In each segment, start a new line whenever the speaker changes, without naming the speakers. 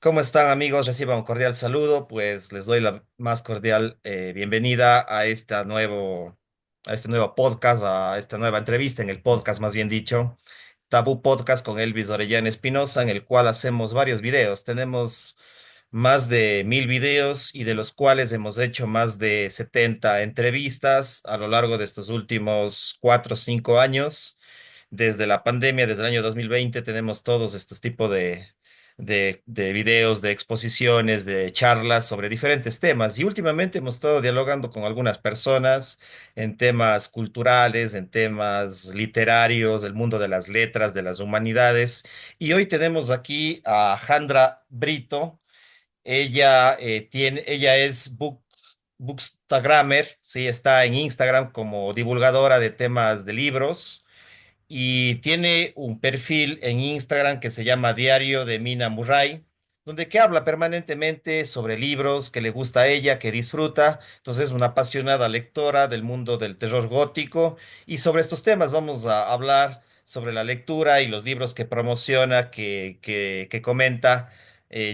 ¿Cómo están amigos? Reciban un cordial saludo, pues les doy la más cordial bienvenida a este nuevo podcast, a esta nueva entrevista en el podcast, más bien dicho, Tabú Podcast con Elvis Orellana Espinosa, en el cual hacemos varios videos. Tenemos más de 1000 videos y de los cuales hemos hecho más de 70 entrevistas a lo largo de estos últimos 4 o 5 años. Desde la pandemia, desde el año 2020, tenemos todos estos tipos de videos, de exposiciones, de charlas sobre diferentes temas. Y últimamente hemos estado dialogando con algunas personas en temas culturales, en temas literarios, del mundo de las letras, de las humanidades. Y hoy tenemos aquí a Jandra Brito. Ella es bookstagrammer, sí, está en Instagram como divulgadora de temas de libros y tiene un perfil en Instagram que se llama Diario de Mina Murray, donde que habla permanentemente sobre libros que le gusta a ella, que disfruta. Entonces es una apasionada lectora del mundo del terror gótico y sobre estos temas vamos a hablar sobre la lectura y los libros que promociona, que comenta.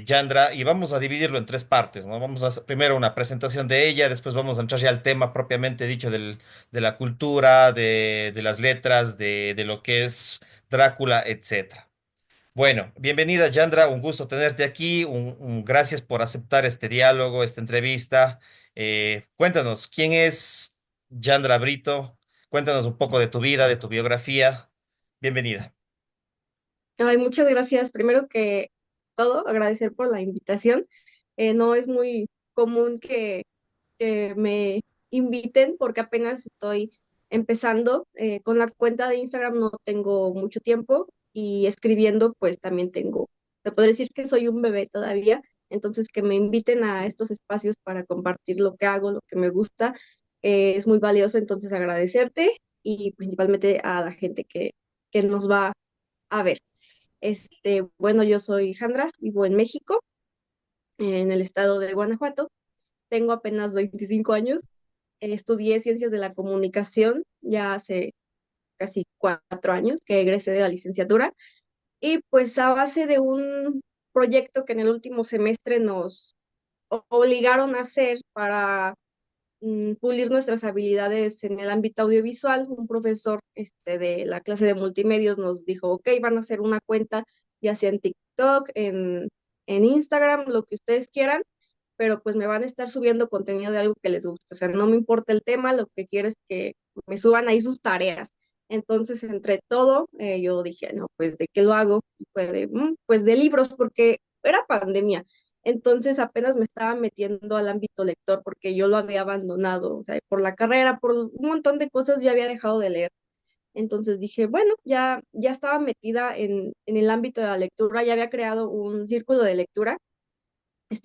Yandra, y vamos a dividirlo en tres partes, ¿no? Vamos a hacer primero una presentación de ella, después vamos a entrar ya al tema propiamente dicho de la cultura, de las letras, de lo que es Drácula, etcétera. Bueno, bienvenida, Yandra, un gusto tenerte aquí, gracias por aceptar este diálogo, esta entrevista. Cuéntanos, ¿quién es Yandra Brito? Cuéntanos un poco de tu vida, de tu biografía. Bienvenida.
Ay, muchas gracias. Primero que todo, agradecer por la invitación. No es muy común que me inviten porque apenas estoy empezando. Con la cuenta de Instagram no tengo mucho tiempo y escribiendo pues también tengo, te podría decir que soy un bebé todavía. Entonces que me inviten a estos espacios para compartir lo que hago, lo que me gusta, es muy valioso. Entonces agradecerte y principalmente a la gente que nos va a ver. Bueno, yo soy Jandra, vivo en México, en el estado de Guanajuato. Tengo apenas 25 años. Estudié Ciencias de la Comunicación ya hace casi 4 años que egresé de la licenciatura. Y pues a base de un proyecto que en el último semestre nos obligaron a hacer para pulir nuestras habilidades en el ámbito audiovisual. Un profesor de la clase de multimedios nos dijo, ok, van a hacer una cuenta, ya sea en TikTok, en Instagram, lo que ustedes quieran, pero pues me van a estar subiendo contenido de algo que les guste. O sea, no me importa el tema, lo que quiero es que me suban ahí sus tareas. Entonces, entre todo, yo dije, no, pues, ¿de qué lo hago? Y pues pues de libros, porque era pandemia. Entonces apenas me estaba metiendo al ámbito lector porque yo lo había abandonado, o sea, por la carrera, por un montón de cosas yo había dejado de leer. Entonces dije, bueno, ya estaba metida en el ámbito de la lectura, ya había creado un círculo de lectura.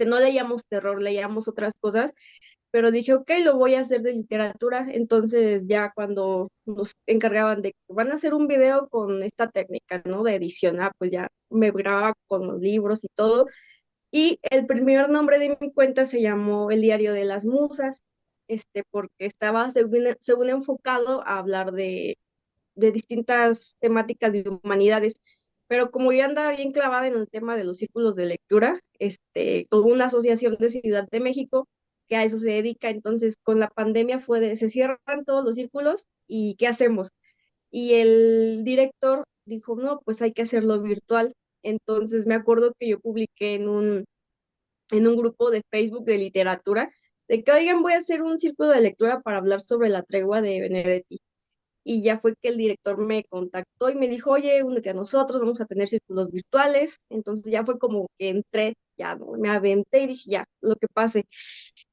No leíamos terror, leíamos otras cosas, pero dije, ok, lo voy a hacer de literatura. Entonces ya cuando nos encargaban de que van a hacer un video con esta técnica, ¿no? De edición, pues ya me grababa con los libros y todo. Y el primer nombre de mi cuenta se llamó El Diario de las Musas, porque estaba según enfocado a hablar de distintas temáticas de humanidades. Pero como yo andaba bien clavada en el tema de los círculos de lectura, con una asociación de Ciudad de México que a eso se dedica. Entonces con la pandemia se cierran todos los círculos y ¿qué hacemos? Y el director dijo, no, pues hay que hacerlo virtual. Entonces me acuerdo que yo publiqué en un grupo de Facebook de literatura, de que, oigan, voy a hacer un círculo de lectura para hablar sobre la tregua de Benedetti. Y ya fue que el director me contactó y me dijo, oye, únete a nosotros, vamos a tener círculos virtuales. Entonces ya fue como que entré, ya no, me aventé y dije, ya, lo que pase.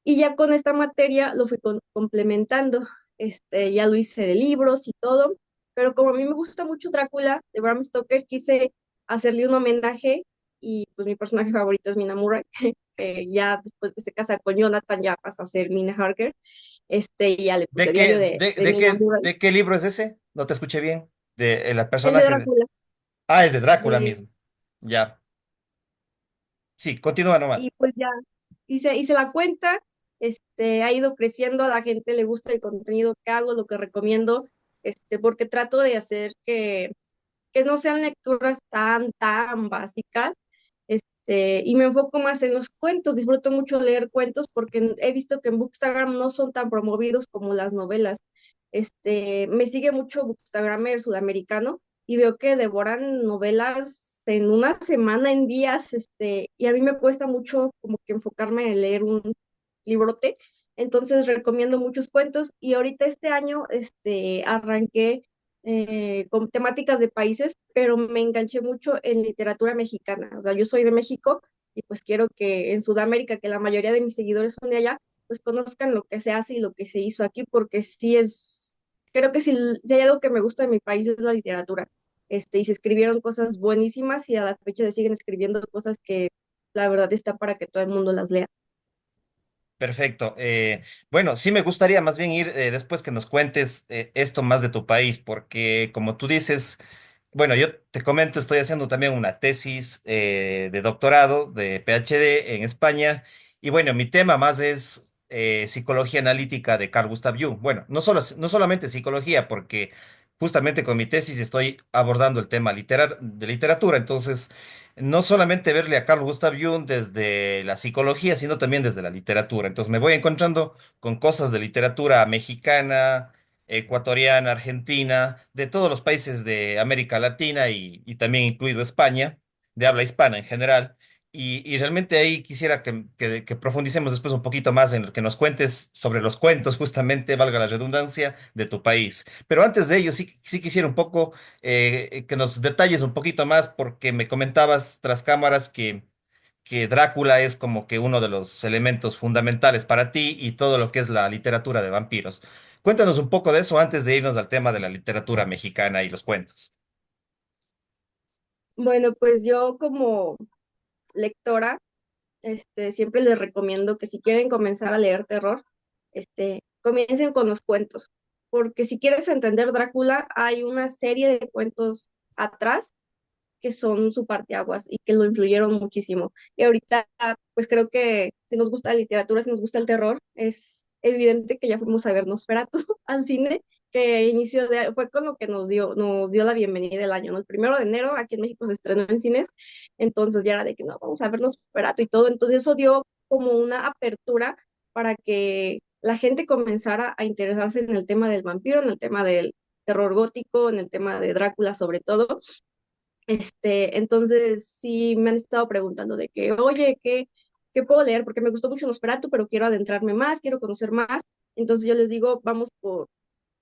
Y ya con esta materia lo fui complementando. Ya lo hice de libros y todo, pero como a mí me gusta mucho Drácula de Bram Stoker, quise hacerle un homenaje y pues mi personaje favorito es Mina Murray, que ya después que se casa con Jonathan ya pasa a ser Mina Harker. Y ya le
¿De
puse diario
qué,
de Mina Murray.
de qué libro es ese? No te escuché bien. De el
El de
personaje de...
Drácula.
Ah, es de Drácula
De,
mismo. Ya. Sí, continúa nomás.
y pues ya hice la cuenta, ha ido creciendo, a la gente le gusta el contenido que hago, lo que recomiendo, porque trato de hacer que no sean lecturas tan básicas, y me enfoco más en los cuentos, disfruto mucho leer cuentos porque he visto que en Bookstagram no son tan promovidos como las novelas. Me sigue mucho Bookstagrammer sudamericano y veo que devoran novelas en una semana, en días, y a mí me cuesta mucho como que enfocarme en leer un librote, entonces recomiendo muchos cuentos y ahorita este año, arranqué con temáticas de países, pero me enganché mucho en literatura mexicana, o sea, yo soy de México y pues quiero que en Sudamérica, que la mayoría de mis seguidores son de allá, pues conozcan lo que se hace y lo que se hizo aquí, porque sí es, creo que si hay algo que me gusta de mi país es la literatura. Y se escribieron cosas buenísimas y a la fecha se siguen escribiendo cosas que la verdad está para que todo el mundo las lea.
Perfecto. Bueno, sí me gustaría más bien ir después que nos cuentes esto más de tu país, porque como tú dices, bueno, yo te comento, estoy haciendo también una tesis de doctorado, de PhD en España, y bueno, mi tema más es psicología analítica de Carl Gustav Jung. Bueno, no solamente psicología, porque justamente con mi tesis estoy abordando el tema de literatura, entonces no solamente verle a Carl Gustav Jung desde la psicología, sino también desde la literatura. Entonces me voy encontrando con cosas de literatura mexicana, ecuatoriana, argentina, de todos los países de América Latina y también incluido España, de habla hispana en general. Y realmente ahí quisiera que profundicemos después un poquito más en lo que nos cuentes sobre los cuentos, justamente, valga la redundancia, de tu país. Pero antes de ello, sí quisiera un poco que nos detalles un poquito más, porque me comentabas tras cámaras que Drácula es como que uno de los elementos fundamentales para ti y todo lo que es la literatura de vampiros. Cuéntanos un poco de eso antes de irnos al tema de la literatura mexicana y los cuentos.
Bueno, pues yo como lectora, siempre les recomiendo que si quieren comenzar a leer terror, comiencen con los cuentos, porque si quieres entender Drácula, hay una serie de cuentos atrás que son su parteaguas y que lo influyeron muchísimo. Y ahorita, pues creo que si nos gusta la literatura, si nos gusta el terror, es evidente que ya fuimos a ver Nosferatu al cine, que fue con lo que nos dio la bienvenida del año, ¿no? El 1 de enero aquí en México se estrenó en cines, entonces ya era de que no, vamos a ver Nosferatu y todo, entonces eso dio como una apertura para que la gente comenzara a interesarse en el tema del vampiro, en el tema del terror gótico, en el tema de Drácula sobre todo, entonces sí me han estado preguntando de que, oye, ¿qué puedo leer? Porque me gustó mucho Nosferatu, pero quiero adentrarme más, quiero conocer más. Entonces yo les digo, vamos por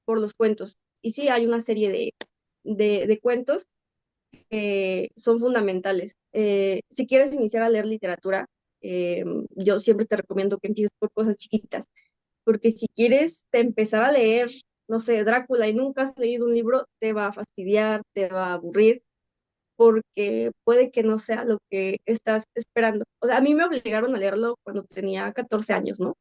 los cuentos. Y sí, hay una serie de cuentos que son fundamentales. Si quieres iniciar a leer literatura, yo siempre te recomiendo que empieces por cosas chiquitas, porque si quieres empezar a leer, no sé, Drácula y nunca has leído un libro, te va a fastidiar, te va a aburrir porque puede que no sea lo que estás esperando. O sea, a mí me obligaron a leerlo cuando tenía 14 años, ¿no?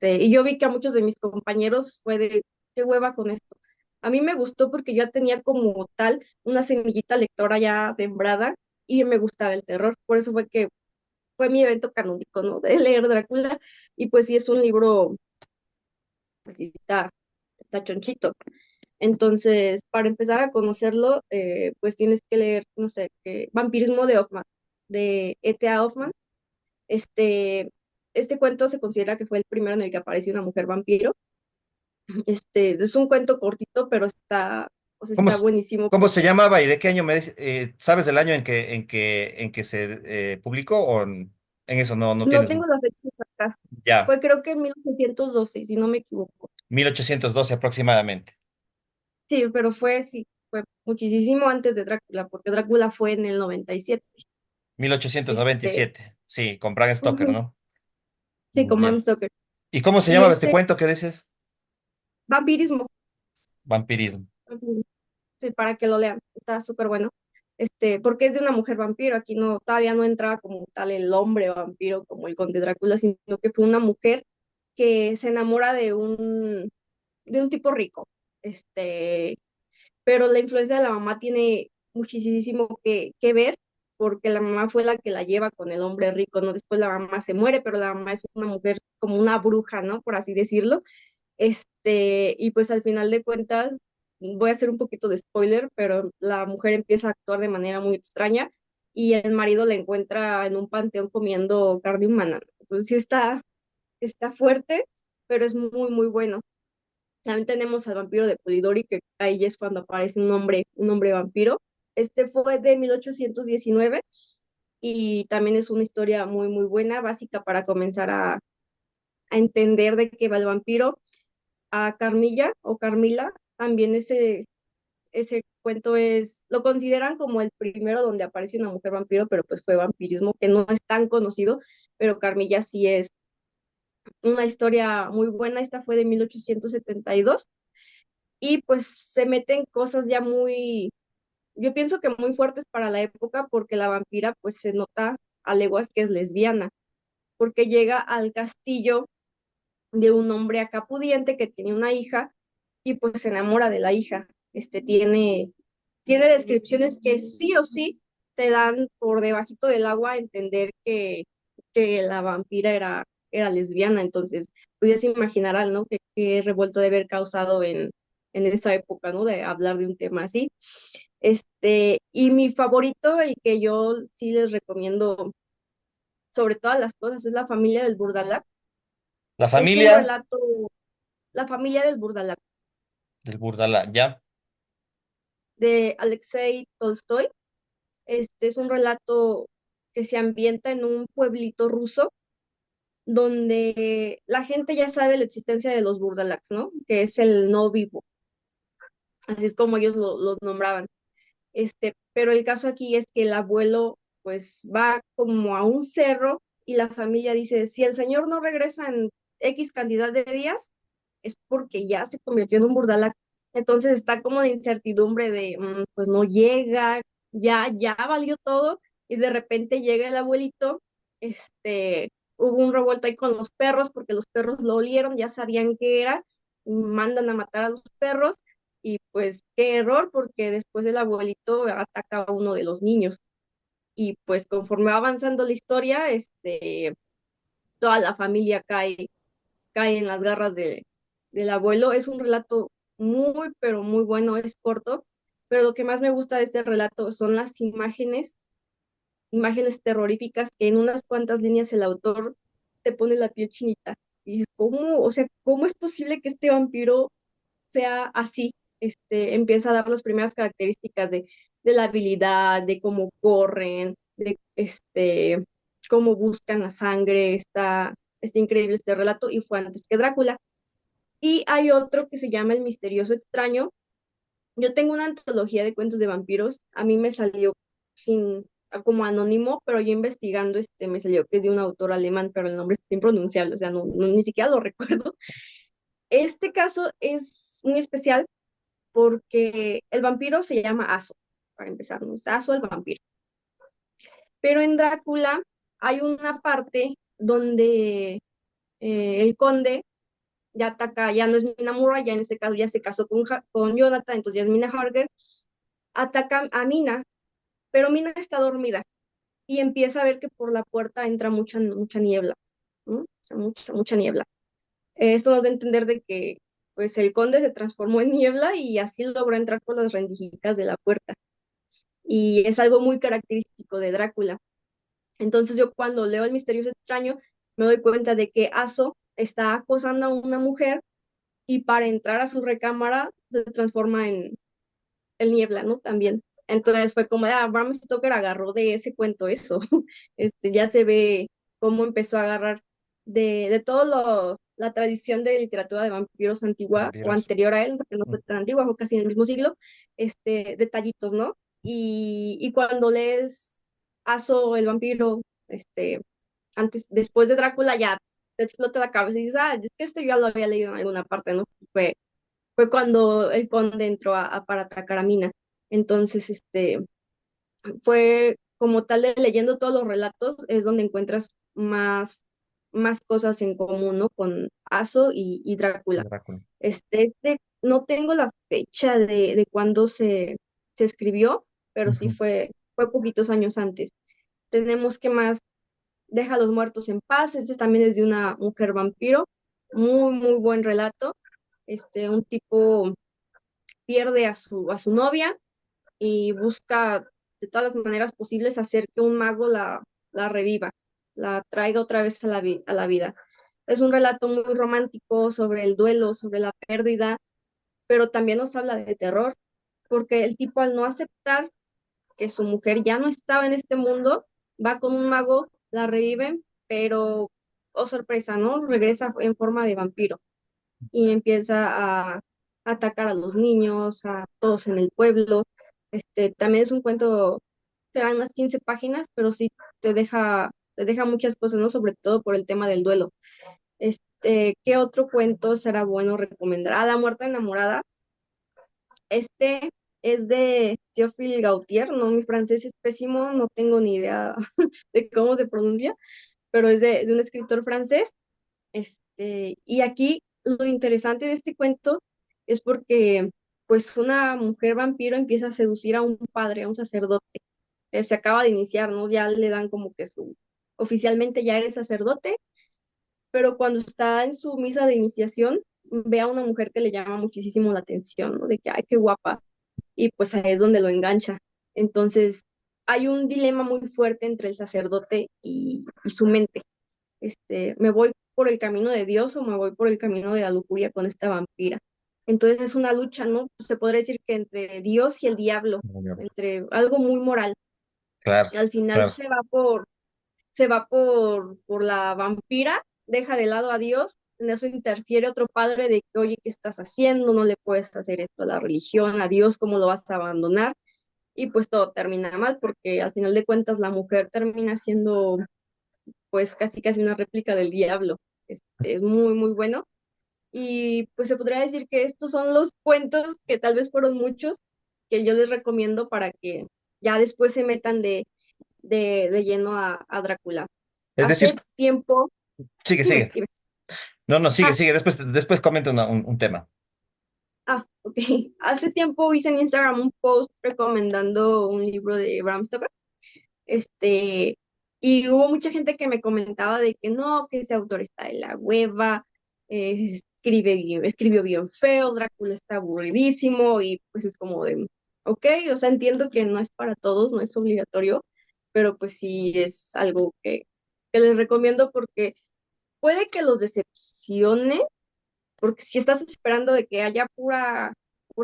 Y yo vi que a muchos de mis compañeros fue de, qué hueva con esto. A mí me gustó porque yo ya tenía como tal una semillita lectora ya sembrada y me gustaba el terror. Por eso fue que fue mi evento canónico, ¿no? De leer Drácula. Y pues sí, es un libro, pues sí está chonchito. Entonces, para empezar a conocerlo, pues tienes que leer, no sé, Vampirismo de Hoffman, de E.T.A. Hoffman. Este, este cuento se considera que fue el primero en el que apareció una mujer vampiro. Es un cuento cortito, pero o sea,
¿Cómo,
está buenísimo
cómo se
porque
llamaba y de qué año sabes el año en que se publicó o en eso no
no
tienes
tengo la fecha exacta.
ya,
Fue creo que en 1812 si no me equivoco.
1812 aproximadamente,
Sí, pero sí, fue muchísimo antes de Drácula, porque Drácula fue en el 97.
mil ochocientos noventa y
Este,
siete sí, con Bram Stoker,
ujú,
¿no?
sí, con Bram
Ya.
Stoker.
¿Y cómo se
Y
llamaba este cuento que dices?
vampirismo.
Vampirismo.
Sí, para que lo lean, está súper bueno. Porque es de una mujer vampiro, aquí no, todavía no entraba como tal el hombre vampiro como el conde Drácula, sino que fue una mujer que se enamora de un tipo rico. Este, pero la influencia de la mamá tiene muchísimo que ver, porque la mamá fue la que la lleva con el hombre rico, ¿no? Después la mamá se muere, pero la mamá es una mujer como una bruja, ¿no? Por así decirlo. Y pues al final de cuentas, voy a hacer un poquito de spoiler, pero la mujer empieza a actuar de manera muy extraña y el marido la encuentra en un panteón comiendo carne humana. Entonces sí está fuerte, pero es muy, muy bueno. También tenemos al vampiro de Polidori, que ahí es cuando aparece un hombre vampiro. Este fue de 1819 y también es una historia muy, muy buena, básica para comenzar a entender de qué va el vampiro. A Carmilla o Carmila, también ese cuento lo consideran como el primero donde aparece una mujer vampiro, pero pues fue vampirismo que no es tan conocido, pero Carmilla sí es una historia muy buena. Esta fue de 1872 y pues se meten cosas ya muy, yo pienso que muy fuertes para la época, porque la vampira pues se nota a leguas que es lesbiana, porque llega al castillo de un hombre acá pudiente que tiene una hija y pues se enamora de la hija. Tiene descripciones que sí o sí te dan por debajito del agua a entender que la vampira era lesbiana. Entonces, pues ya se imaginarán, ¿no? Que revuelto de haber causado en esa época, ¿no? De hablar de un tema así. Y mi favorito, el que yo sí les recomiendo sobre todas las cosas, es La familia del Burdalac.
La
Es un
familia
relato, La familia del Burdalac,
del Burdala, ya.
de Alexei Tolstoy. Este es un relato que se ambienta en un pueblito ruso donde la gente ya sabe la existencia de los Burdalaks, ¿no? Que es el no vivo, así es como ellos los nombraban. Pero el caso aquí es que el abuelo pues va como a un cerro y la familia dice, si el señor no regresa en X cantidad de días, es porque ya se convirtió en un burdalac. Entonces está como la incertidumbre de, pues no llega, ya valió todo, y de repente llega el abuelito. Hubo un revuelto ahí con los perros, porque los perros lo olieron, ya sabían qué era, mandan a matar a los perros, y pues qué error, porque después el abuelito ataca a uno de los niños. Y pues conforme va avanzando la historia, toda la familia cae en las garras del abuelo. Es un relato muy, pero muy bueno, es corto, pero lo que más me gusta de este relato son las imágenes terroríficas que en unas cuantas líneas el autor te pone la piel chinita. Y dices, ¿cómo? O sea, ¿cómo es posible que este vampiro sea así? Empieza a dar las primeras características de la habilidad, de cómo corren, de cómo buscan la sangre. Está increíble este relato y fue antes que Drácula. Y hay otro que se llama El misterioso extraño. Yo tengo una antología de cuentos de vampiros. A mí me salió sin, como anónimo, pero yo investigando me salió que es de un autor alemán, pero el nombre es impronunciable, o sea, ni siquiera lo recuerdo. Este caso es muy especial porque el vampiro se llama Aso, para empezar, ¿no? Es Aso el vampiro. Pero en Drácula hay una parte donde el conde ya ataca, ya no es Mina Murray, ya en este caso ya se casó con Jonathan, entonces ya es Mina Harker, ataca a Mina, pero Mina está dormida y empieza a ver que por la puerta entra mucha, mucha niebla, ¿no? O sea, mucha, mucha niebla. Esto nos da a entender de que pues el conde se transformó en niebla y así logró entrar por las rendijas de la puerta. Y es algo muy característico de Drácula. Entonces yo cuando leo El misterioso extraño me doy cuenta de que Aso está acosando a una mujer y para entrar a su recámara se transforma en el niebla, ¿no? También. Entonces fue como, Bram Stoker agarró de ese cuento eso. Ya se ve cómo empezó a agarrar de todo la tradición de literatura de vampiros antigua o
Vampiros.
anterior a él, porque no
Mm.
fue tan antigua, fue casi en el mismo siglo, detallitos, ¿no? Y cuando lees Aso el vampiro, después de Drácula, ya te explota la cabeza y dices, es que esto yo ya lo había leído en alguna parte, ¿no? Fue cuando el conde entró para atacar a Mina. Entonces, fue como tal de leyendo todos los relatos, es donde encuentras más cosas en común, ¿no? Con Aso y Drácula.
Drácula.
No tengo la fecha de cuándo se escribió, pero sí
Ujú.
fue poquitos años antes. Tenemos que más Deja a los muertos en paz. Este también es de una mujer vampiro. Muy, muy buen relato. Un tipo pierde a su novia y busca de todas las maneras posibles hacer que un mago la reviva, la traiga otra vez a a la vida. Es un relato muy romántico sobre el duelo, sobre la pérdida, pero también nos habla de terror, porque el tipo al no aceptar que su mujer ya no estaba en este mundo, va con un mago, la revive, pero, oh sorpresa, ¿no? Regresa en forma de vampiro y empieza a atacar a los niños, a todos en el pueblo. También es un cuento, serán unas 15 páginas, pero sí te deja muchas cosas, ¿no? Sobre todo por el tema del duelo. ¿Qué otro cuento será bueno recomendar? Ah, La muerta enamorada. Este es de Théophile Gautier, no, mi francés es pésimo, no tengo ni idea de cómo se pronuncia, pero es de un escritor francés. Y aquí lo interesante de este cuento es porque pues una mujer vampiro empieza a seducir a un padre, a un sacerdote, que se acaba de iniciar, ¿no? Ya le dan como que oficialmente ya eres sacerdote, pero cuando está en su misa de iniciación, ve a una mujer que le llama muchísimo la atención, ¿no? De que, ay, qué guapa, y pues ahí es donde lo engancha. Entonces, hay un dilema muy fuerte entre el sacerdote y su mente. ¿Me voy por el camino de Dios o me voy por el camino de la lujuria con esta vampira? Entonces es una lucha, ¿no? Se podría decir que entre Dios y el diablo, entre algo muy moral.
Claro,
Al final
claro.
se va por la vampira, deja de lado a Dios, en eso interfiere otro padre de que, oye, ¿qué estás haciendo? No le puedes hacer esto a la religión, a Dios, ¿cómo lo vas a abandonar? Y pues todo termina mal, porque al final de cuentas la mujer termina siendo pues casi casi una réplica del diablo. Es muy, muy bueno. Y pues se podría decir que estos son los cuentos que tal vez fueron muchos que yo les recomiendo para que ya después se metan de lleno a Drácula.
Es decir,
Hace tiempo,
sigue,
dime,
sigue.
dime.
No, no, sigue,
Ah,
sigue. Después comenta un tema.
ok. Hace tiempo hice en Instagram un post recomendando un libro de Bram Stoker. Este, y hubo mucha gente que me comentaba de que no, que ese autor está de la hueva, escribió bien feo, Drácula está aburridísimo, y pues es como de, ok, o sea, entiendo que no es para todos, no es obligatorio, pero pues sí es algo que les recomiendo porque puede que los decepcione, porque si estás esperando de que haya pura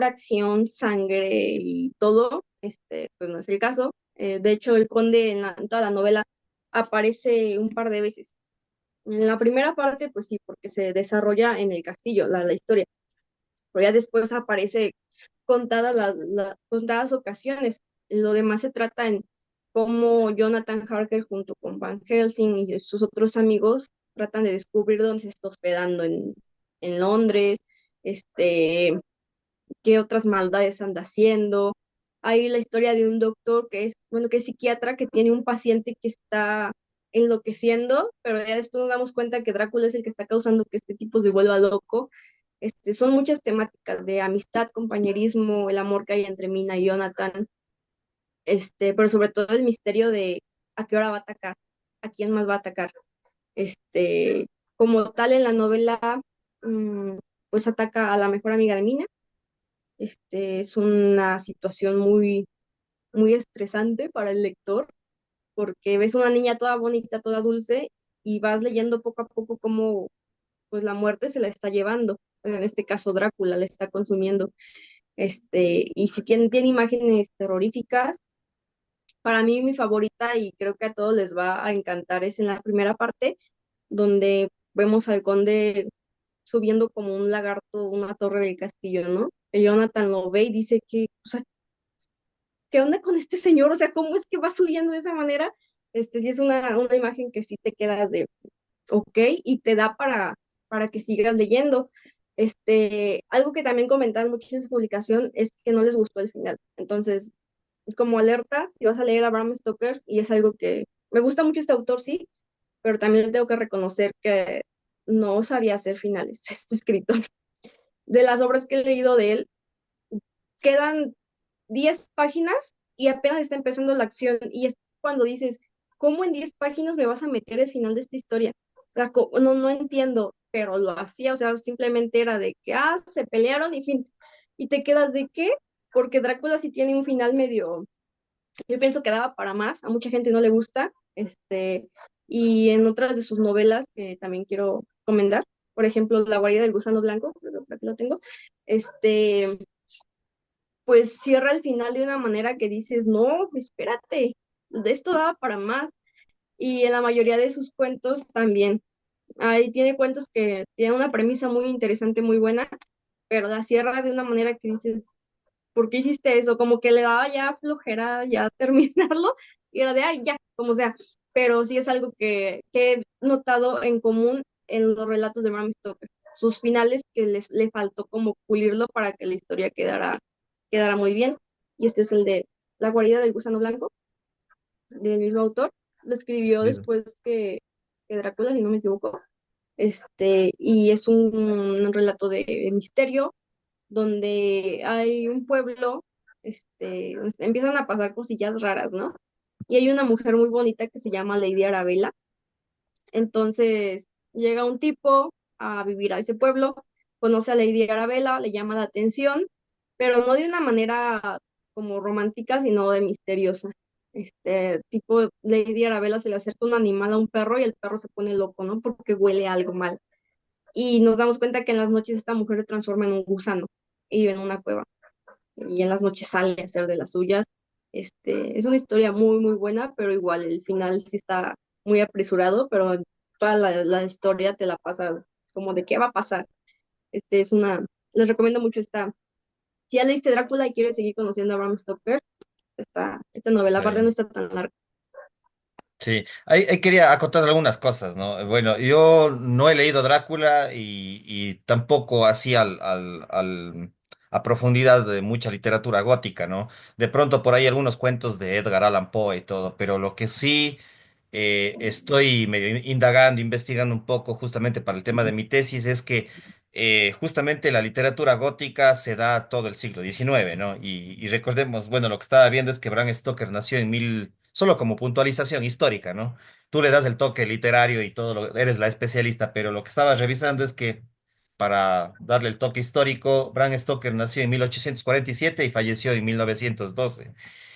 acción, sangre y todo, pues no es el caso. De hecho, el conde en toda la novela aparece un par de veces. En la primera parte, pues sí, porque se desarrolla en el castillo, la historia, pero ya después aparece contadas ocasiones. Lo demás se trata en cómo Jonathan Harker junto con Van Helsing y sus otros amigos tratan de descubrir dónde se está hospedando en Londres, este, qué otras maldades anda haciendo. Hay la historia de un doctor que es, bueno, que es psiquiatra, que tiene un paciente que está enloqueciendo, pero ya después nos damos cuenta que Drácula es el que está causando que este tipo se vuelva loco. Son muchas temáticas de amistad, compañerismo, el amor que hay entre Mina y Jonathan, pero sobre todo el misterio de a qué hora va a atacar, a quién más va a atacar. Como tal en la novela, mm, pues ataca a la mejor amiga de Mina. Es una situación muy, muy estresante para el lector, porque ves una niña toda bonita, toda dulce, y vas leyendo poco a poco cómo pues la muerte se la está llevando. En este caso Drácula la está consumiendo. Y si tiene imágenes terroríficas, para mí mi favorita, y creo que a todos les va a encantar, es en la primera parte, donde vemos al conde subiendo como un lagarto una torre del castillo, ¿no? Que Jonathan lo ve y dice que, o sea, ¿qué onda con este señor? O sea, ¿cómo es que va subiendo de esa manera? Sí es una imagen que sí te quedas de, ok, y te da para que sigas leyendo. Algo que también comentan mucho en su publicación es que no les gustó el final. Entonces, como alerta, si vas a leer a Bram Stoker, y es algo que me gusta mucho este autor, sí, pero también tengo que reconocer que no sabía hacer finales, este escritor. De las obras que he leído de él, quedan 10 páginas y apenas está empezando la acción, y es cuando dices, ¿cómo en 10 páginas me vas a meter el final de esta historia? O sea, no, no entiendo, pero lo hacía, o sea, simplemente era de que, se pelearon y fin, y te quedas de qué, porque Drácula sí tiene un final medio Yo pienso que daba para más, a mucha gente no le gusta, y en otras de sus novelas que también quiero recomendar, por ejemplo, La guarida del gusano blanco, creo que por aquí lo tengo, este, pues cierra el final de una manera que dices, no, espérate, de esto daba para más, y en la mayoría de sus cuentos también. Ahí tiene cuentos que tienen una premisa muy interesante, muy buena, pero la cierra de una manera que dices, ¿por qué hiciste eso? Como que le daba ya flojera ya terminarlo y era de, ay, ya, como sea. Pero sí es algo que he notado en común en los relatos de Bram Stoker. Sus finales que le faltó como pulirlo para que la historia quedara muy bien. Y este es el de La guarida del gusano blanco, del mismo autor. Lo escribió
Listo.
después que Drácula, si no me equivoco. Y es un relato de misterio donde hay un pueblo, donde empiezan a pasar cosillas raras, ¿no? Y hay una mujer muy bonita que se llama Lady Arabella. Entonces llega un tipo a vivir a ese pueblo, conoce a Lady Arabella, le llama la atención, pero no de una manera como romántica, sino de misteriosa. Tipo, Lady Arabella se le acerca un animal a un perro y el perro se pone loco, ¿no? Porque huele algo mal. Y nos damos cuenta que en las noches esta mujer se transforma en un gusano y vive en una cueva y en las noches sale a hacer de las suyas. Es una historia muy, muy buena, pero igual el final sí está muy apresurado, pero toda la historia te la pasas como de qué va a pasar. Les recomiendo mucho esta. Si ya leíste Drácula y quieres seguir conociendo a Bram Stoker, esta novela aparte no está tan larga.
Sí, ahí quería acotar algunas cosas, ¿no? Bueno, yo no he leído Drácula y tampoco así a profundidad de mucha literatura gótica, ¿no? De pronto por ahí algunos cuentos de Edgar Allan Poe y todo, pero lo que sí estoy medio indagando, investigando un poco justamente para el tema de mi tesis es que justamente la literatura gótica se da todo el siglo XIX, ¿no? Y recordemos, bueno, lo que estaba viendo es que Bram Stoker nació en solo como puntualización histórica, ¿no? Tú le das el toque literario y todo, eres la especialista, pero lo que estaba revisando es que para darle el toque histórico, Bram Stoker nació en 1847 y falleció en 1912.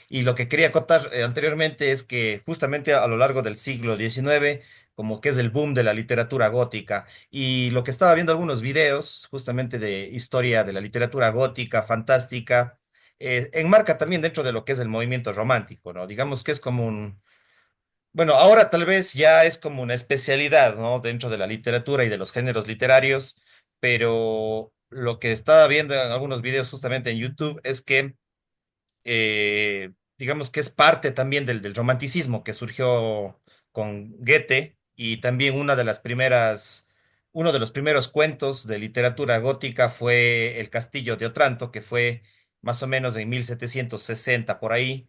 Y lo que quería contar anteriormente es que justamente a lo largo del siglo XIX, como que es el boom de la literatura gótica, y lo que estaba viendo algunos videos justamente de historia de la literatura gótica, fantástica, enmarca también dentro de lo que es el movimiento romántico, ¿no? Digamos que es como bueno, ahora tal vez ya es como una especialidad, ¿no? Dentro de la literatura y de los géneros literarios, pero lo que estaba viendo en algunos videos justamente en YouTube es que digamos que es parte también del romanticismo que surgió con Goethe y también uno de los primeros cuentos de literatura gótica fue El Castillo de Otranto, que fue más o menos en 1760 por ahí,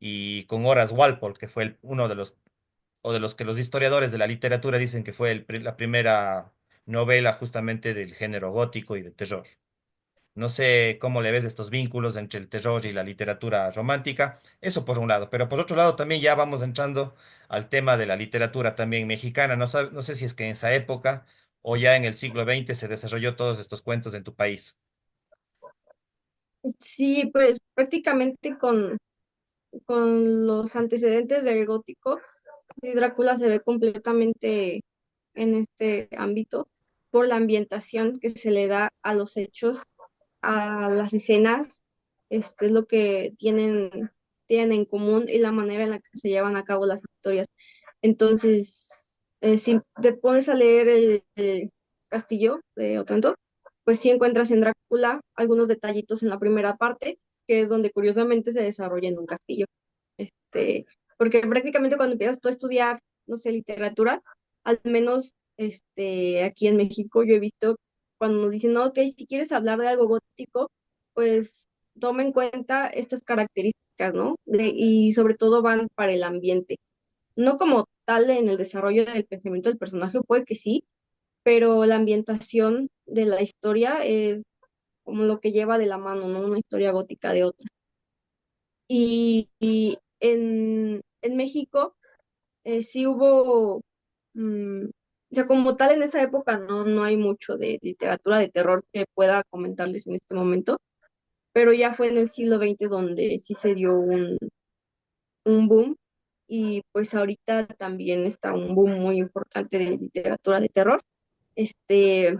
y con Horace Walpole, que fue uno de los que los historiadores de la literatura dicen que fue la primera novela justamente del género gótico y de terror. No sé cómo le ves estos vínculos entre el terror y la literatura romántica. Eso por un lado, pero por otro lado también ya vamos entrando al tema de la literatura también mexicana. No sé si es que en esa época o ya en el siglo XX se desarrolló todos estos cuentos en tu país.
Sí, pues prácticamente con los antecedentes del gótico, sí, Drácula se ve completamente en este ámbito por la ambientación que se le da a los hechos, a las escenas, es lo que tienen en común y la manera en la que se llevan a cabo las historias. Entonces, si te pones a leer el Castillo de Otranto, pues sí encuentras en Drácula algunos detallitos en la primera parte, que es donde curiosamente se desarrolla en un castillo. Este, Porque prácticamente cuando empiezas tú a estudiar, no sé, literatura, al menos aquí en México yo he visto cuando nos dicen, no, ok, si quieres hablar de algo gótico, pues toma en cuenta estas características, ¿no? Y sobre todo van para el ambiente. No como tal en el desarrollo del pensamiento del personaje, puede que sí, pero la ambientación de la historia es como lo que lleva de la mano, ¿no? Una historia gótica de otra. Y en México sí hubo, o sea, como tal en esa época no hay mucho de literatura de terror que pueda comentarles en este momento, pero ya fue en el siglo XX donde sí se dio un boom y pues ahorita también está un boom muy importante de literatura de terror. Este,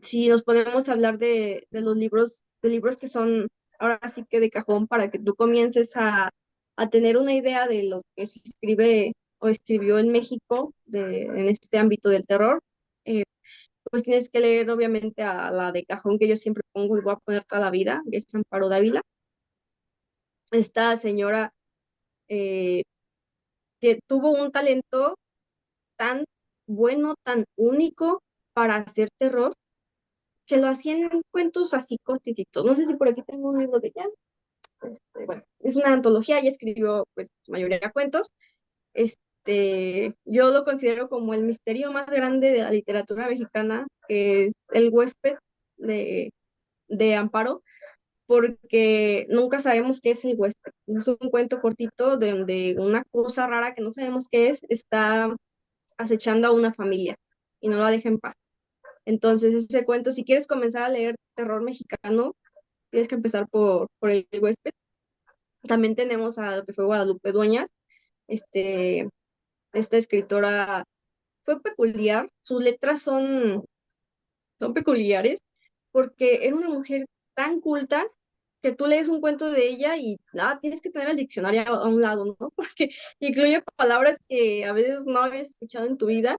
si nos ponemos a hablar de los libros, de libros que son ahora sí que de cajón para que tú comiences a tener una idea de lo que se escribe o escribió en México en este ámbito del terror, eh, pues tienes que leer obviamente a la de cajón que yo siempre pongo y voy a poner toda la vida, que es Amparo Dávila. Esta señora eh, que tuvo un talento tan bueno, tan único para hacer terror, que lo hacían en cuentos así cortititos. No sé si por aquí tengo un libro de ella. Bueno, es una antología, ella escribió pues la mayoría de cuentos. Yo lo considero como el misterio más grande de la literatura mexicana, que es El huésped de, de Amparo, porque nunca sabemos qué es el huésped. Es un cuento cortito donde una cosa rara que no sabemos qué es está acechando a una familia y no la deja en paz. Entonces, ese cuento, si quieres comenzar a leer terror mexicano, tienes que empezar por el huésped. También tenemos a lo que fue Guadalupe Dueñas. Este, esta escritora fue peculiar, sus letras son peculiares porque era una mujer tan culta que tú lees un cuento de ella y tienes que tener el diccionario a un lado, ¿no? Porque incluye palabras que a veces no habías escuchado en tu vida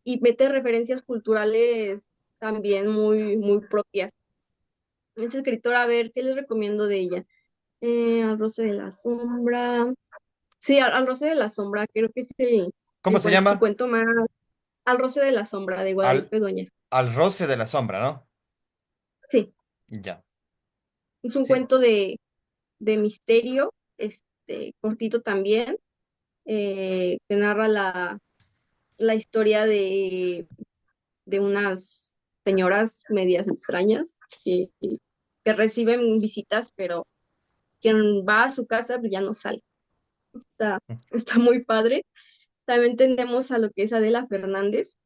y mete referencias culturales también muy, muy propias. Esa escritora, a ver, ¿qué les recomiendo de ella? Al roce de la sombra. Sí, al roce de la sombra, creo que es
¿Cómo se
su
llama?
cuento más. Al roce de la sombra, de
Al,
Guadalupe Dueñas.
al roce de la sombra, ¿no?
Sí,
Ya.
es un
Sí.
cuento de misterio, cortito también, que narra la historia de unas señoras medias extrañas que reciben visitas, pero quien va a su casa pues, ya no sale. Está, está muy padre. También tenemos a lo que es Adela Fernández.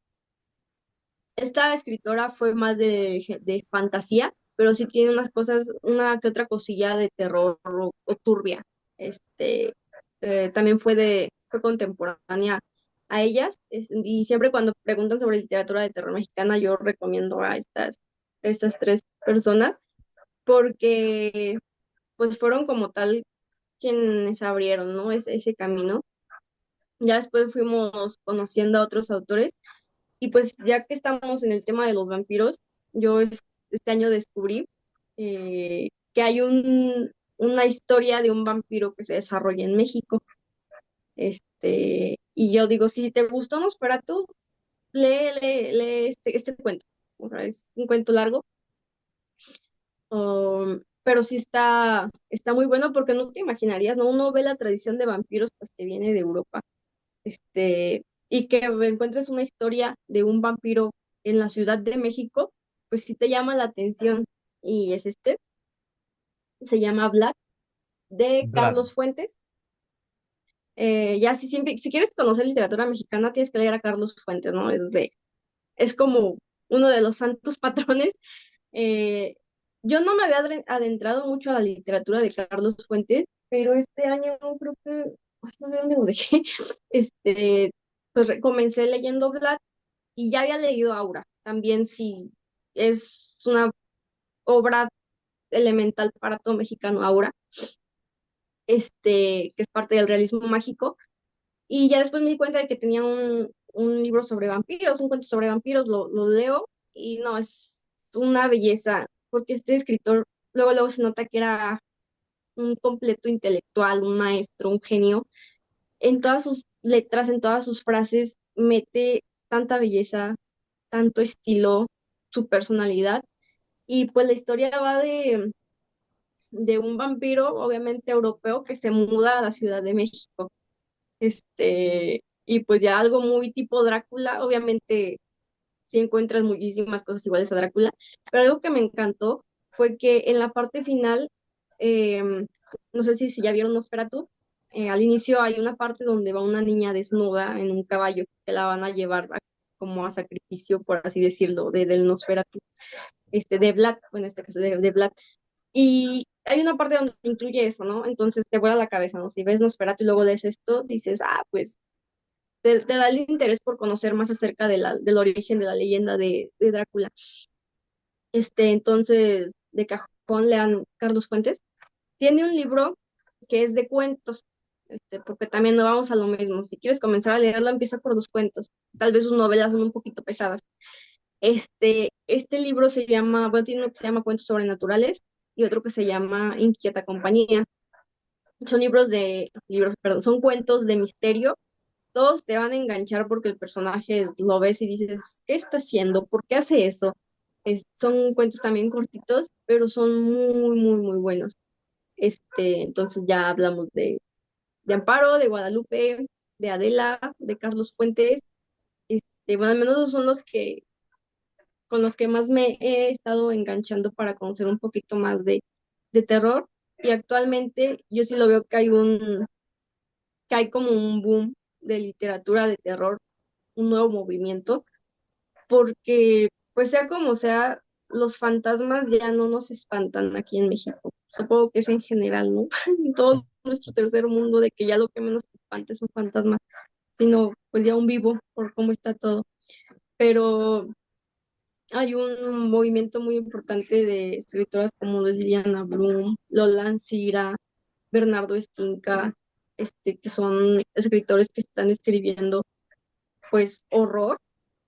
Esta escritora fue más de fantasía, pero sí tiene unas cosas, una que otra cosilla de terror o turbia. Este, También fue contemporánea a ellas, y siempre cuando preguntan sobre literatura de terror mexicana, yo recomiendo a estas tres personas, porque pues fueron como tal quienes abrieron, ¿no? Ese camino. Ya después fuimos conociendo a otros autores y pues ya que estamos en el tema de los vampiros, yo este año descubrí que hay una historia de un vampiro que se desarrolla en México. Y yo digo, si te gustó Nosferatu, lee este cuento. O sea, es un cuento largo, pero sí está muy bueno porque no te imaginarías, ¿no? Uno ve la tradición de vampiros pues que viene de Europa, y que encuentres una historia de un vampiro en la Ciudad de México, pues sí te llama la atención. Y es se llama Black, de
Vlad.
Carlos Fuentes. Ya si quieres conocer literatura mexicana, tienes que leer a Carlos Fuentes, ¿no? Es como uno de los santos patrones. Eh, yo no me había adentrado mucho a la literatura de Carlos Fuentes, pero este año creo que, ay, no sé dónde lo dejé, pues comencé leyendo Black y ya había leído Aura. También sí, es una obra elemental para todo mexicano, Aura, que es parte del realismo mágico. Y ya después me di cuenta de que tenía un libro sobre vampiros, un cuento sobre vampiros, lo leo y no, es una belleza, porque este escritor luego se nota que era un completo intelectual, un maestro, un genio. En todas sus letras, en todas sus frases, mete tanta belleza, tanto estilo, su personalidad. Y pues la historia va de un vampiro, obviamente europeo, que se muda a la Ciudad de México. Y pues ya algo muy tipo Drácula, obviamente sí encuentras muchísimas cosas iguales a Drácula, pero algo que me encantó fue que en la parte final, no sé si ya vieron Nosferatu, al inicio hay una parte donde va una niña desnuda en un caballo que la van a llevar como a sacrificio, por así decirlo, del Nosferatu, de Vlad, en este caso de Vlad. Y hay una parte donde incluye eso, ¿no? Entonces te vuela la cabeza, ¿no? Si ves Nosferatu y luego lees esto, dices, ah, pues te da el interés por conocer más acerca del origen de la leyenda de Drácula. Entonces, de cajón lean Carlos Fuentes. Tiene un libro que es de cuentos, porque también no vamos a lo mismo. Si quieres comenzar a leerlo, empieza por los cuentos. Tal vez sus novelas son un poquito pesadas. Este libro se llama, bueno, tiene uno que se llama Cuentos Sobrenaturales y otro que se llama Inquieta Compañía. Son perdón, son cuentos de misterio. Todos te van a enganchar porque el personaje lo ves y dices, ¿qué está haciendo? ¿Por qué hace eso? Son cuentos también cortitos, pero son muy, muy, muy buenos. Entonces ya hablamos de Amparo, de Guadalupe, de Adela, de Carlos Fuentes. Bueno, al menos esos son los que con los que más me he estado enganchando para conocer un poquito más de terror. Y actualmente yo sí lo veo que hay como un boom de literatura de terror, un nuevo movimiento, porque pues sea como sea, los fantasmas ya no nos espantan aquí en México. Supongo que es en general, ¿no? En todo nuestro tercer mundo, de que ya lo que menos te espanta es un fantasma, sino pues ya un vivo por cómo está todo. Pero hay un movimiento muy importante de escritoras como Liliana Bloom, Lola Ancira, Bernardo Esquinca, que son escritores que están escribiendo pues horror,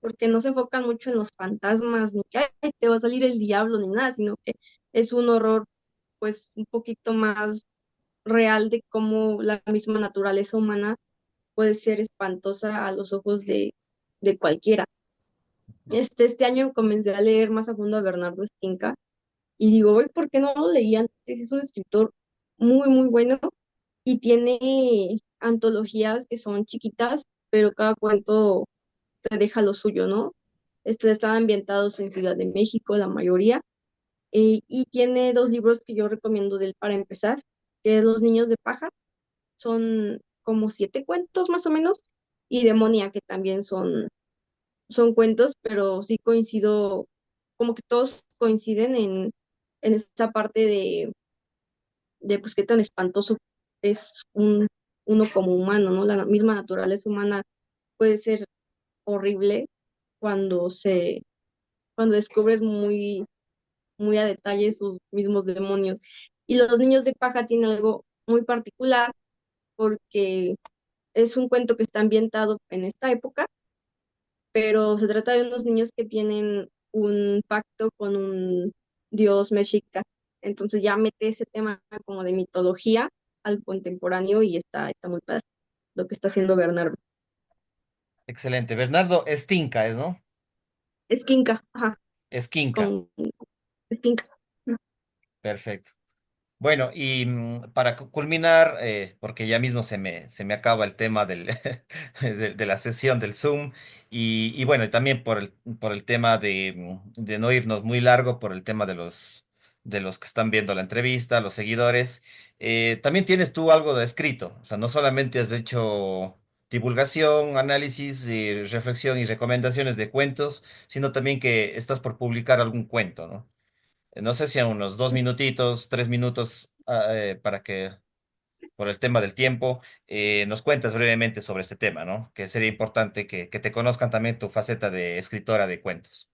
porque no se enfocan mucho en los fantasmas, ni que "Ay, te va a salir el diablo, ni nada, sino que es un horror pues un poquito más real de cómo la misma naturaleza humana puede ser espantosa a los ojos de cualquiera. Este año comencé a leer más a fondo a Bernardo Esquinca y digo, "Uy, ¿por qué no lo leí antes? Es un escritor muy, muy bueno y tiene antologías que son chiquitas, pero cada cuento te deja lo suyo, ¿no? Están ambientados en Ciudad de México, la mayoría, y tiene dos libros que yo recomiendo de él para empezar, que es Los Niños de Paja, son como 7 cuentos más o menos, y Demonia, que también son cuentos, pero sí coincido, como que todos coinciden en esa parte de pues qué tan espantoso es uno como humano, ¿no? La misma naturaleza humana puede ser horrible cuando cuando descubres muy, muy a detalle sus mismos demonios. Y Los Niños de Paja tiene algo muy particular porque es un cuento que está ambientado en esta época, pero se trata de unos niños que tienen un pacto con un dios mexica. Entonces ya mete ese tema como de mitología al contemporáneo y está muy padre lo que está haciendo Bernardo.
Excelente. Bernardo Estinca, ¿es, no?
Esquinca, ajá,
Esquinca.
con Esquinca.
Perfecto. Bueno, y para culminar, porque ya mismo se me acaba el tema de la sesión del Zoom, y bueno, y también por el tema de no irnos muy largo, por el tema de los que están viendo la entrevista, los seguidores, también tienes tú algo de escrito, o sea, no solamente has hecho divulgación, análisis, reflexión y recomendaciones de cuentos, sino también que estás por publicar algún cuento, ¿no? No sé si a unos 2 minutitos, 3 minutos, para que, por el tema del tiempo, nos cuentes brevemente sobre este tema, ¿no? Que sería importante que te conozcan también tu faceta de escritora de cuentos.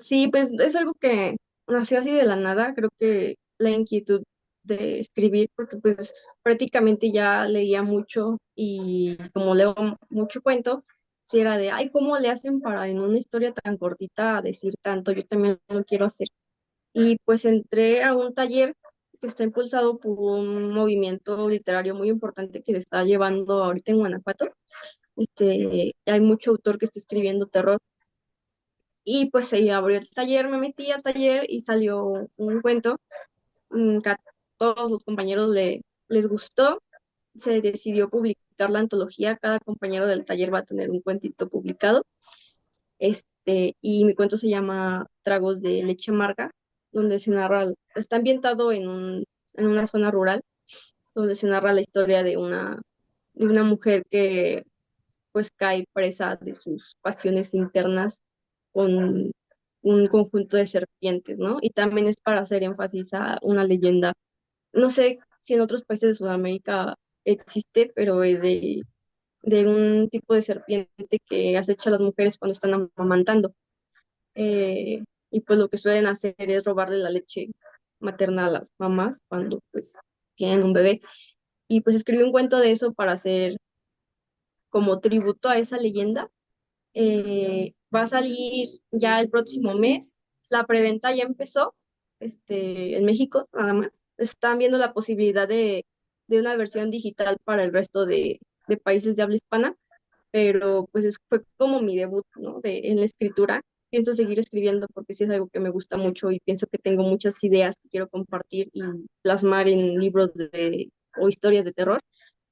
Sí, pues es algo que nació así de la nada, creo que la inquietud de escribir, porque pues prácticamente ya leía mucho y como leo mucho cuento, si era de, ay, ¿cómo le hacen para en una historia tan cortita decir tanto? Yo también lo quiero hacer. Y pues entré a un taller que está impulsado por un movimiento literario muy importante que se está llevando ahorita en Guanajuato. Hay mucho autor que está escribiendo terror y pues se abrió el taller, me metí al taller y salió un cuento que a todos los compañeros les gustó. Se decidió publicar la antología. Cada compañero del taller va a tener un cuentito publicado. Y mi cuento se llama Tragos de leche amarga, donde se narra, está ambientado en una zona rural, donde se narra la historia de una mujer que pues cae presa de sus pasiones internas un conjunto de serpientes, ¿no? Y también es para hacer énfasis a una leyenda. No sé si en otros países de Sudamérica existe, pero es de un tipo de serpiente que acecha a las mujeres cuando están amamantando. Eh, y pues lo que suelen hacer es robarle la leche materna a las mamás cuando pues tienen un bebé. Y pues escribí un cuento de eso para hacer como tributo a esa leyenda. Va a salir ya el próximo mes. La preventa ya empezó, en México nada más. Están viendo la posibilidad de una versión digital para el resto de países de habla hispana, pero pues fue como mi debut, ¿no? En la escritura. Pienso seguir escribiendo porque sí es algo que me gusta mucho y pienso que tengo muchas ideas que quiero compartir y plasmar en libros o historias de terror,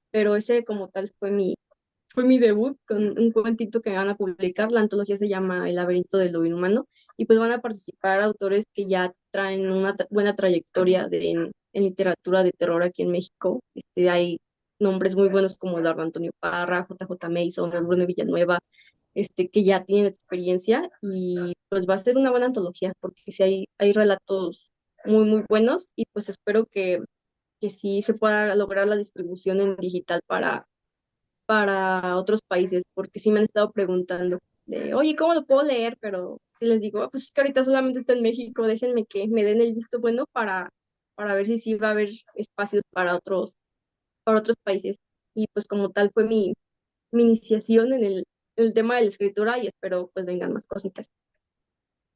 pero ese como tal fue mi debut con un cuentito que van a publicar. La antología se llama El laberinto de lo inhumano y pues van a participar autores que ya traen una buena trayectoria en literatura de terror aquí en México. Hay nombres muy buenos como Eduardo Antonio Parra, JJ Mason, Bruno Villanueva, que ya tienen experiencia y pues va a ser una buena antología porque sí hay relatos muy buenos y pues espero que sí se pueda lograr la distribución en digital para otros países, porque sí me han estado preguntando de, oye, ¿cómo lo puedo leer? Pero sí les digo, "Ah, pues es que ahorita solamente está en México, déjenme que me den el visto bueno para ver si sí va a haber espacios para otros países. Y pues como tal fue mi iniciación en el tema de la escritura y espero pues vengan más cositas.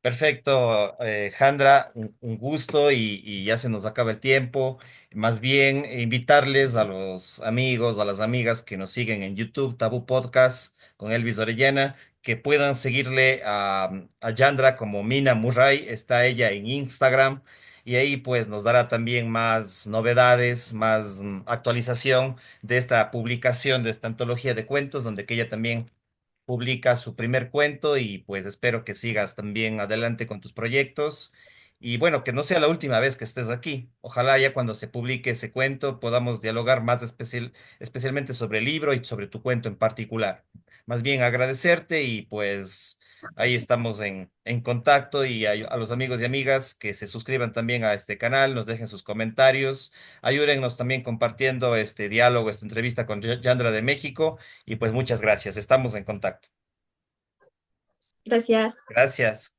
Perfecto, Jandra, un gusto y ya se nos acaba el tiempo. Más bien, invitarles a los amigos, a las amigas que nos siguen en YouTube, Tabú Podcast con Elvis Orellana, que puedan seguirle a Jandra como Mina Murray, está ella en Instagram y ahí pues nos dará también más novedades, más actualización de esta publicación, de esta antología de cuentos, donde que ella también publica su primer cuento y pues espero que sigas también adelante con tus proyectos y bueno, que no sea la última vez que estés aquí. Ojalá ya cuando se publique ese cuento podamos dialogar más especialmente sobre el libro y sobre tu cuento en particular. Más bien agradecerte y pues ahí estamos en contacto y a los amigos y amigas que se suscriban también a este canal, nos dejen sus comentarios, ayúdennos también compartiendo este diálogo, esta entrevista con Yandra de México. Y pues muchas gracias. Estamos en contacto.
Gracias.
Gracias.